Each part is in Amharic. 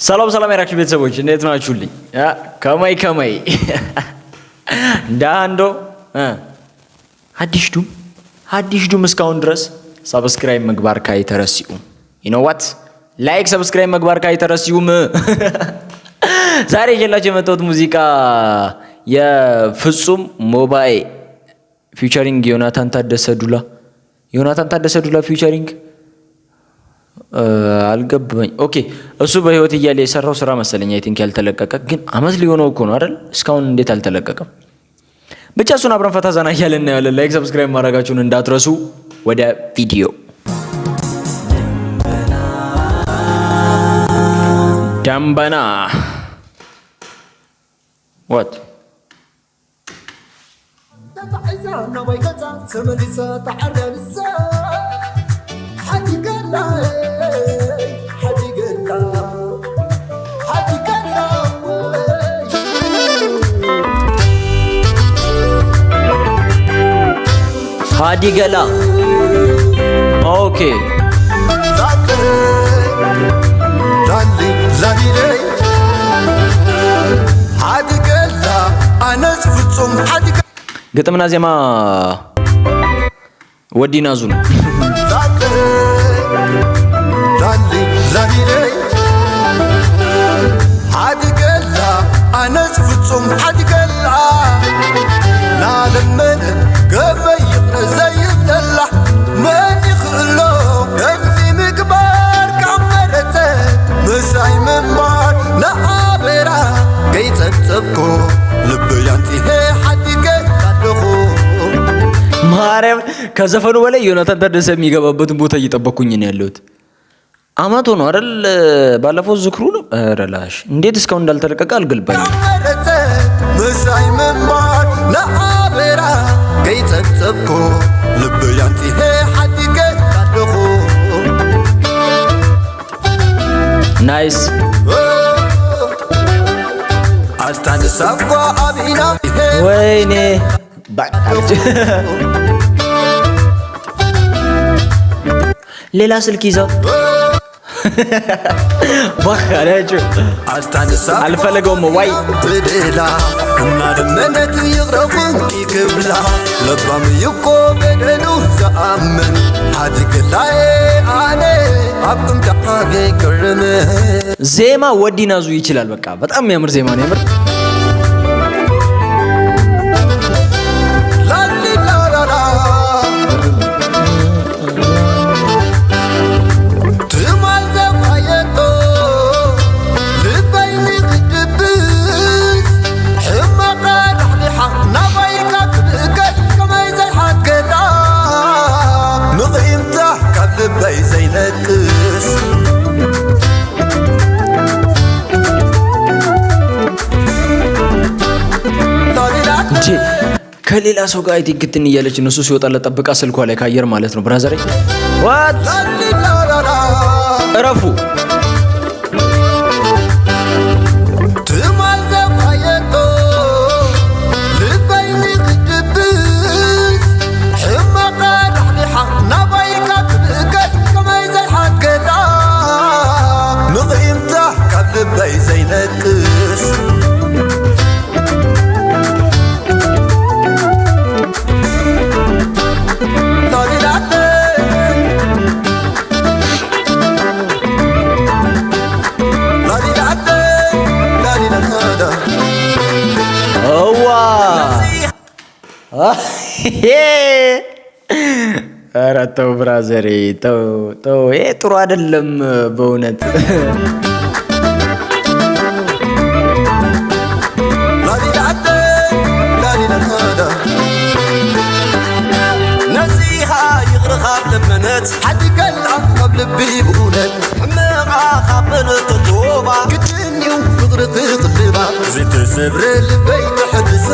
ሰላም ሰላም ያራችሁ ቤተሰቦች እንዴት ናችሁልኝ? ከማይ እንዳንዶ አዲስ ዱም እስካሁን ድረስ ሰብስክራይብ መግባር ካይተረሲኡ you know what ላይክ ሰብስክራይብ መግባር ካይተረሲኡም ዛሬ ይዤላችሁ የመጣሁት ሙዚቃ የፍጹም ሞባይ ፊቸሪንግ ዮናታን ታደሰ ዱላ ፊቸሪንግ አልገባኝ። ኦኬ እሱ በህይወት እያለ የሰራው ስራ መሰለኝ አይ ቲንክ ያልተለቀቀ ግን አመት ሊሆነው እኮ ነው አይደል? እስካሁን እንዴት አልተለቀቀም? ብቻ እሱን አብረን ፈታ ዘና እያልን እናያለን። ላይክ ሰብስክራይብ ማድረጋችሁን እንዳትረሱ። ወደ ቪዲዮ ደምበና what Hadi Gala. Okay. ግጥምና ዜማ ወዲና ዙን ማርያም ከዘፈኑ በላይ ዮናታን ታደሰ የሚገባበትን ቦታ እየጠበኩኝ ነው ያለሁት። አመቶ ነው አይደል? ባለፈው ዝክሩ ነው። ኧረ ላሽ እንዴት እስካሁን እንዳልተለቀቀ አልገባኝም። ናይስ ወይኔ ሌላ ስልክ ይዘው ባካለች አልፈለገውም ወይ በደላ እና ደመነት ይቅረቡን ይክብላ ለባም ይቆበደሉ ዘአመን አድግላይ አኔ አብም ተቃገ ከረመ ዜማ ወዲናዙ ይችላል። በቃ በጣም የሚያምር ዜማ ነው ያምር ከሌላ ሰው ጋር አይትግትን እያለች እነሱ ሲወጣለት ጠብቃ ስልኳ ላይ ካየር ማለት ነው። ብራዘር what እረፉ ኧረ ተው ብራዘሬ ተው ይሄ ጥሩ አይደለም በእውነት። ነዚሃ ይቅርኻብ ለመነት ሓዲገል ኣብ ልቢ ብእውነት ሕመቓ ኻበነ ተቶባ ግድንዩ ፍቕሪ ትቕልባ ዘይተሰብረ ልበይ ተሕድሶ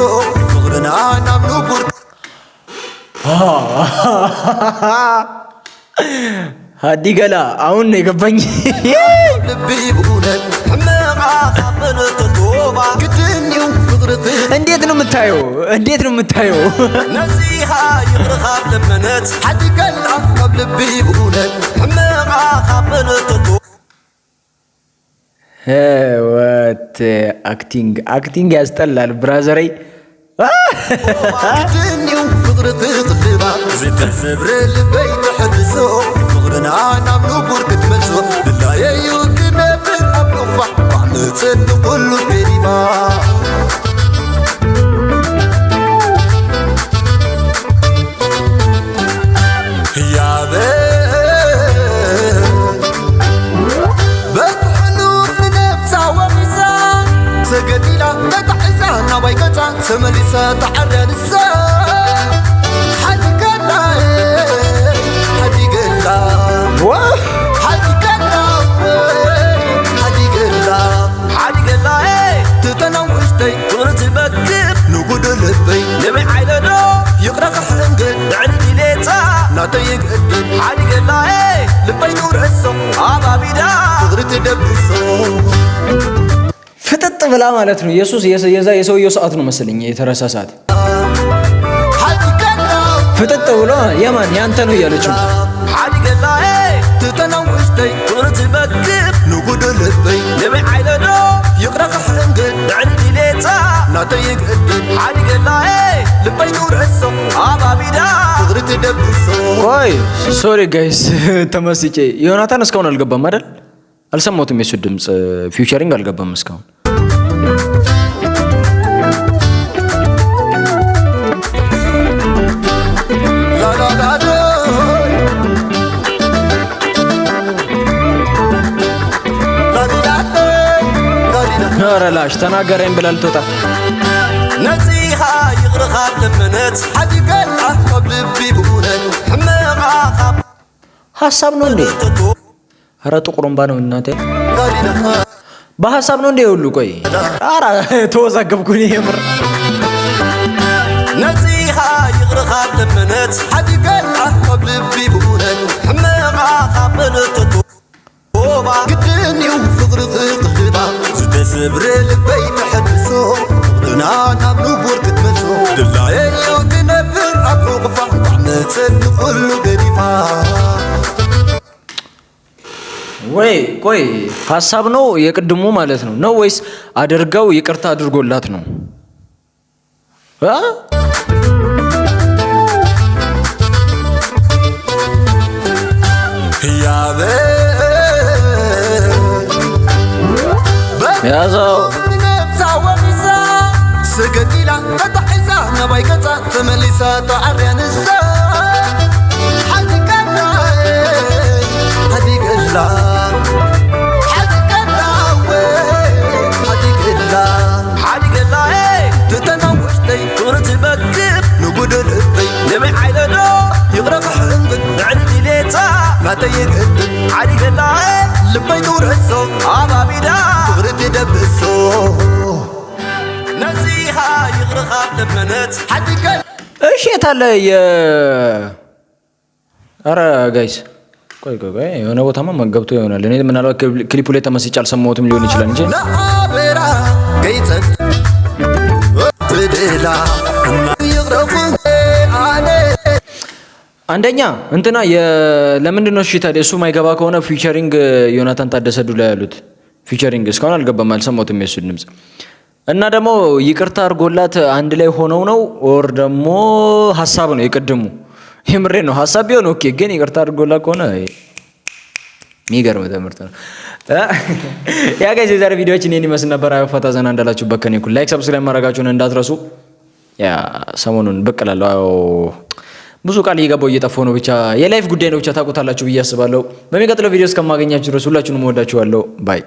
ፍቕርና ናብ ንቡር ሀዲ ገላ አሁን ነው የገባኝ። እንዴት ነው የምታየው? ወት አክቲንግ ያስጠላል ብራዘሬ። ግድኒው ፍቅሪ ክትልባ ዝተሰብረ ልበይ ትሕድሶ ፍቅርና ናብ ንቡር ክትመልሶ ብላየዩ ክነብር ኣብ ቁፋዕ ባዕልፅን ኩሉ ገሪባ ህያበ በትሕሉፍ ንነብሳ ወሚሳ ሰገዲላ ተታሒዛ ናባይ ገፃ ተመሊሳ ተዓርያንሳ ሓዲገላ ሓዲገላ ሓዲገላ ሓዲገላ ሓዲገላ ትተናውሽተይ ፍቅሪ ትበክር ንጉዱ ልበይ ንበይ ዓይለዶ ይቕረኽ ሕንግድ ድዕሊ ዲሌታ ናተይ ይግድድ ሓዲገላ ልበይ ንውርዕሶ ኣባቢዳ ፍቅሪ ትደብሶ ፍጥጥ ብላ ማለት ነው። ኢየሱስ የዛ የሰውየው ሰዓት ነው መሰለኝ የተረሳ ሰዓት። ፍጥጥ ብሎ የማን ያንተ ነው እያለችው ሓዲገላ ትተናውሽተይ ፍቅሪ ትበክር ንጉዱ ልበይ ንበይ ዓይለዶ ይቕረኽ ሕንግድ ድዕሊ ዲሌታ ናተይ ይግድድ ሓዲገላ ልበይ ንውርዕሶ ኣባቢዳ ፍቅሪ ትደብሶ። ቆይ ሶሪ ጋይስ ተመስጬ። ዮናታን እስካሁን አልገባም አይደል? አልሰማሁትም። የሱ ድምፅ ፊውቸሪንግ አልገባም እስካሁን። ረላሽ ተናገረኝ ብላ ልትወጣ ነዚኻ ይቕርኻ ለመነት ሓዲገላ ካብ ልቢ ብእውነት ሕመቓ ሀሳብ ነው እንዴ? ኧረ ጥቁር እምባ ነው እናቴ። በሀሳብ ነው እንዴ ሁሉ? ቆይ ኧረ ተወዛገብኩኝ የምር። ነዚኻ ይቕርኻ ለመነት ሓዲገላ ካብ ልቢ ብእውነት ሕመቓ ካብ በለተቶ ግድንዩ ፍቅሪ ክትልባ ዝተሰብረ ልበይ ትሕድሶ ፍቅርና ናብ ንቡር ክትመልሶ ድላየዮ ክነብር ኣብ ቁፋዕ ባዕልፅን ኩሉ ገሪፋ። ወይ ቆይ ሀሳብ ነው የቅድሙ ማለት ነው ወይስ አድርገው ይቅርታ አድርጎላት ነው? ህያበ ያዘው ነብሳ ወሚሳ ሰገዲላ ተታሒዛ ናባይ ገፃ ተመሊሳ ተዓርያንሳ ሓዲገላ ሓዲገላ ሓዲገላ ሓዲገላ ሓዲገላ ትተናውሽተይ ፍቅሪ ትበክር ንጉዱ ልበይ ንበይ ዓይለዶ ይቕረኽ ሕንግድ ድዕሊ ዲሌታ ናተይ ይግድድ ሓዲገላ ልበይ ንውርዕሶ ኣባቢዳ ፍቅሪ ትደብሶ ነዚኻ ይቕርኻ ለመነት ሓዲገላ። እሺ የታለ ኧረ ጋይስ ቆይ የሆነ ቦታማ ገብቶ ይሆናል። እኔ ምናልባት ክሊፑ ላይ ተመስጬ አልሰማሁትም ሊሆን ይችላል እንጂ ለአበራ ገይፀት ትድላ ይቕረኹ ኣነ አንደኛ እንትና ለምንድን ነው እሺ ታዲያ እሱ ማይገባ ከሆነ ፊቸሪንግ ዮናታን ታደሰ ዱላ ያሉት ፊቸሪንግ እስካሁን አልገባም፣ አልሰማሁትም የሱ ድምፅ። እና ደግሞ ይቅርታ አድርጎላት አንድ ላይ ሆነው ነው ኦር ደግሞ ሀሳብ ነው የቅድሙ? የምሬ ነው ሀሳብ ቢሆን ኦኬ፣ ግን ይቅርታ አድርጎላት ከሆነ የሚገርም ትምህርት ነው። ያ ጋይስ የዛሬ ቪዲዮችን ይህን ይመስል ነበር። ፈታ ዘና እንዳላችሁበት ከኔ እኩል ላይክ ሰብስክራይብ ማድረጋችሁን እንዳትረሱ። ያ ሰሞኑን ብቅ እላለሁ። ብዙ ቃል እየገባው እየጠፋው ነው። ብቻ የላይፍ ጉዳይ ነው። ብቻ ታውቁታላችሁ ብዬ አስባለሁ። በሚቀጥለው ቪዲዮ እስከማገኛችሁ ድረስ ሁላችሁንም እወዳችኋለሁ። ባይ